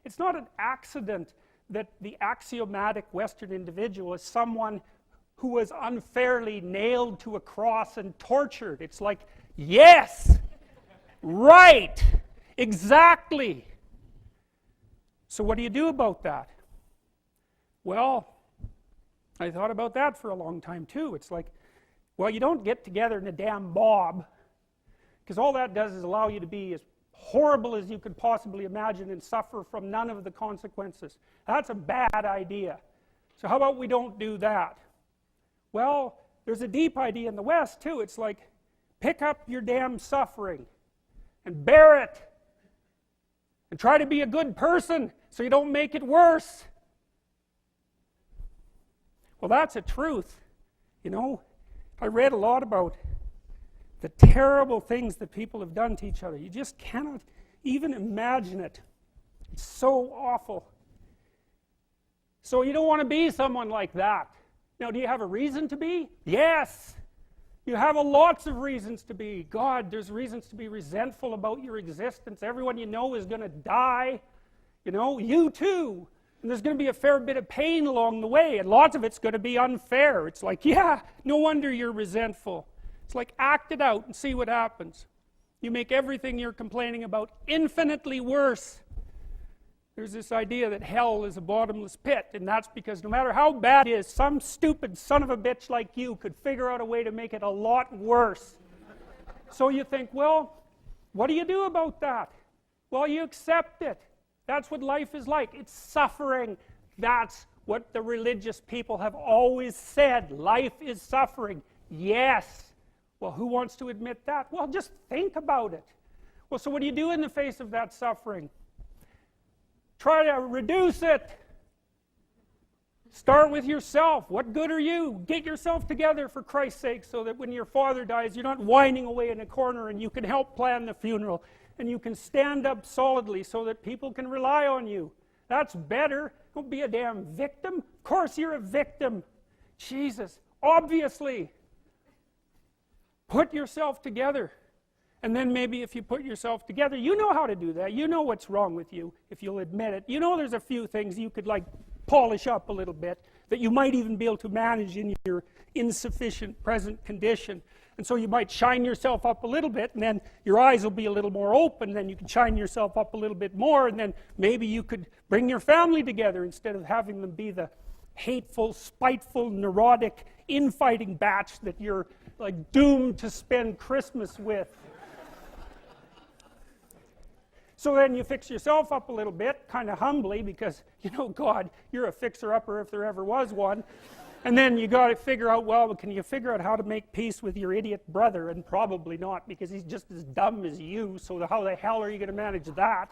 It's not an accident that the axiomatic Western individual is someone who was unfairly nailed to a cross and tortured. It's like, yes, right, exactly. So what do you do about that? Well, I thought about that for a long time too. It's like, well, you don't get together in a damn mob, because all that does is allow you to be as horrible as you could possibly imagine and suffer from none of the consequences. That's a bad idea. So how about we don't do that? Well, there's a deep idea in the West too. It's like, pick up your damn suffering and bear it and try to be a good person so you don't make it worse. Well, that's a truth. You know, I read a lot about the terrible things that people have done to each other. You just cannot even imagine it. It's so awful. So you don't want to be someone like that. Now, do you have a reason to be? Yes. You have lots of reasons to be. God, there's reasons to be resentful about your existence. Everyone you know is going to die. You know, you too. And there's going to be a fair bit of pain along the way, and lots of it's going to be unfair. It's like, yeah, no wonder you're resentful. It's like, act it out and see what happens. You make everything you're complaining about infinitely worse. There's this idea that hell is a bottomless pit, and that's because no matter how bad it is, some stupid son of a bitch like you could figure out a way to make it a lot worse. So you think, well, what do you do about that? Well, you accept it. That's what life is like. It's suffering. That's what the religious people have always said. Life is suffering. Yes. Well, who wants to admit that? Well, just think about it. Well, so what do you do in the face of that suffering? Try to reduce it. Start with yourself. What good are you? Get yourself together, for Christ's sake, so that when your father dies, you're not whining away in a corner, and you can help plan the funeral, and you can stand up solidly so that people can rely on you. That's better. Don't be a damn victim. Of course you're a victim. Jesus, obviously. Put yourself together. And then maybe if you put yourself together, you know how to do that. You know what's wrong with you, if you'll admit it. You know there's a few things you could like polish up a little bit, that you might even be able to manage in your insufficient present condition. And so you might shine yourself up a little bit, and then your eyes will be a little more open, then you can shine yourself up a little bit more, and then maybe you could bring your family together instead of having them be the hateful, spiteful, neurotic, infighting batch that you're like doomed to spend Christmas with. So then you fix yourself up a little bit, kind of humbly, because, you know, God, you're a fixer-upper if there ever was one. And then you got to figure out, well, can you figure out how to make peace with your idiot brother? And probably not, because he's just as dumb as you, so how the hell are you going to manage that?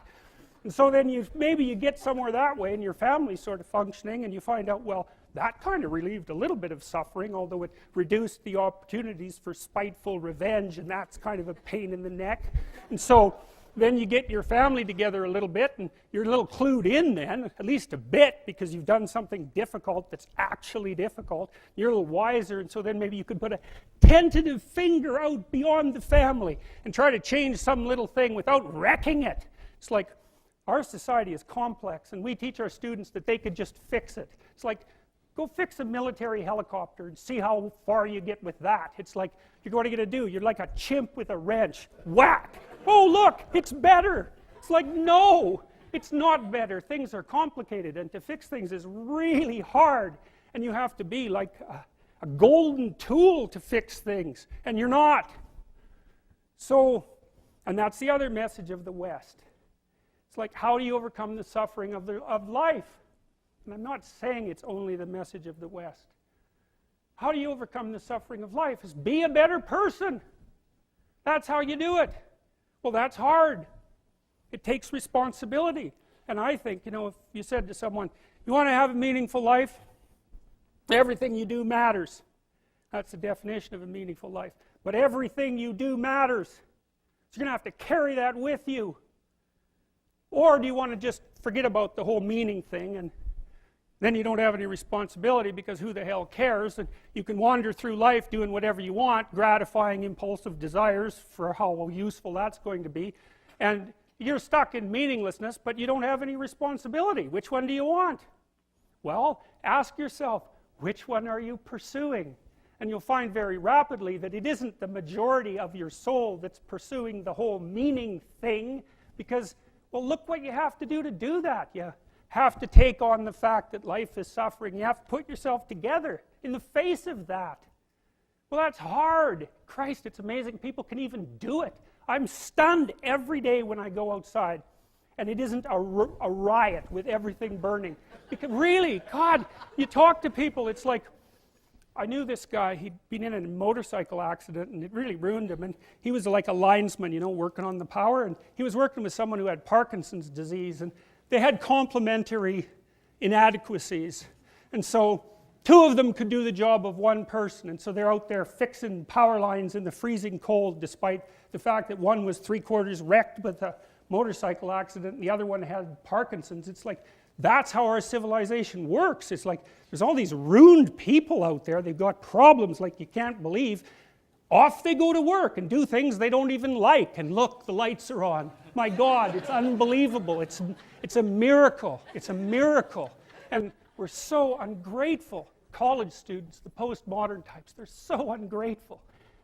And so then maybe you get somewhere that way, and your family's sort of functioning, and you find out, well, that kind of relieved a little bit of suffering, although it reduced the opportunities for spiteful revenge, and that's kind of a pain in the neck. And so then you get your family together a little bit, and you're a little clued in then, at least a bit, because you've done something difficult that's actually difficult. You're a little wiser, and so then maybe you could put a tentative finger out beyond the family and try to change some little thing without wrecking it. It's like, our society is complex, and we teach our students that they could just fix it. It's like, go fix a military helicopter and see how far you get with that. It's like, what are you going to do? You're like a chimp with a wrench. Whack! Oh, look, it's better. It's like, no, it's not better. Things are complicated, and to fix things is really hard, and you have to be like a golden tool to fix things, and you're not. So, and that's the other message of the West. It's like, how do you overcome the suffering of life? And I'm not saying it's only the message of the West. How do you overcome the suffering of life? Is be a better person. That's how you do it. Well, that's hard. It takes responsibility. And I think, you know, if you said to someone, you want to have a meaningful life? Everything you do matters. That's the definition of a meaningful life. But everything you do matters. So you're going to have to carry that with you. Or do you want to just forget about the whole meaning thing, and then you don't have any responsibility, because who the hell cares, and you can wander through life doing whatever you want, gratifying impulsive desires for how useful that's going to be, and You're stuck in meaninglessness, but you don't have any responsibility. Which one do you want? Well, ask yourself, which one are you pursuing? And you'll find very rapidly that it isn't the majority of your soul that's pursuing the whole meaning thing, because, well, look what you have to do that. You have to take on the fact that life is suffering. You have to put yourself together in the face of that. Well, that's hard. Christ, it's amazing people can even do it. I'm stunned every day when I go outside and it isn't a riot with everything burning. Because really, God, you talk to people, it's like, I knew this guy, he'd been in a motorcycle accident and it really ruined him, and he was like a linesman, you know, working on the power, and he was working with someone who had Parkinson's disease, and they had complementary inadequacies, and so two of them could do the job of one person, and so they're out there fixing power lines in the freezing cold, despite the fact that one was 3/4 wrecked with a motorcycle accident and the other one had Parkinson's. It's like, that's how our civilization works. It's like, there's all these ruined people out there, they've got problems like you can't believe. Off they go to work and do things they don't even like, and look, the lights are on. My God, it's unbelievable. It's a miracle. It's a miracle. And we're so ungrateful. College students, the postmodern types, they're so ungrateful.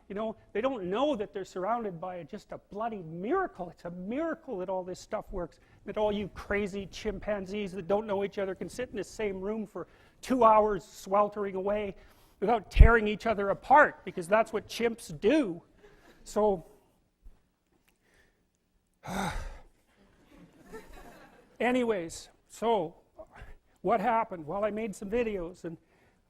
You know, they don't know that they're surrounded by just a bloody miracle. It's a miracle that all this stuff works. That all you crazy chimpanzees that don't know each other can sit in the same room for 2 hours sweltering away without tearing each other apart, because that's what chimps do. So, anyways, so what happened? Well, I made some videos and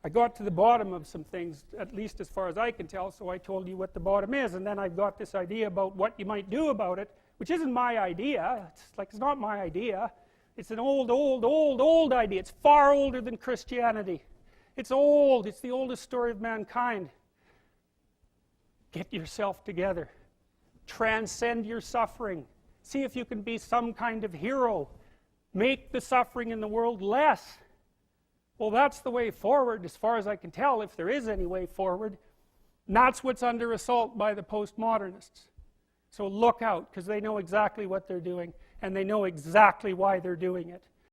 I got to the bottom of some things, at least as far as I can tell, so I told you what the bottom is, and then I've got this idea about what you might do about it, which isn't my idea. It's not my idea. It's an old idea. It's far older than Christianity. It's old. It's the oldest story of mankind. Get yourself together. Transcend your suffering. See if you can be some kind of hero. Make the suffering in the world less. Well, that's the way forward, as far as I can tell, if there is any way forward. And that's what's under assault by the postmodernists. So look out, because they know exactly what they're doing, and they know exactly why they're doing it.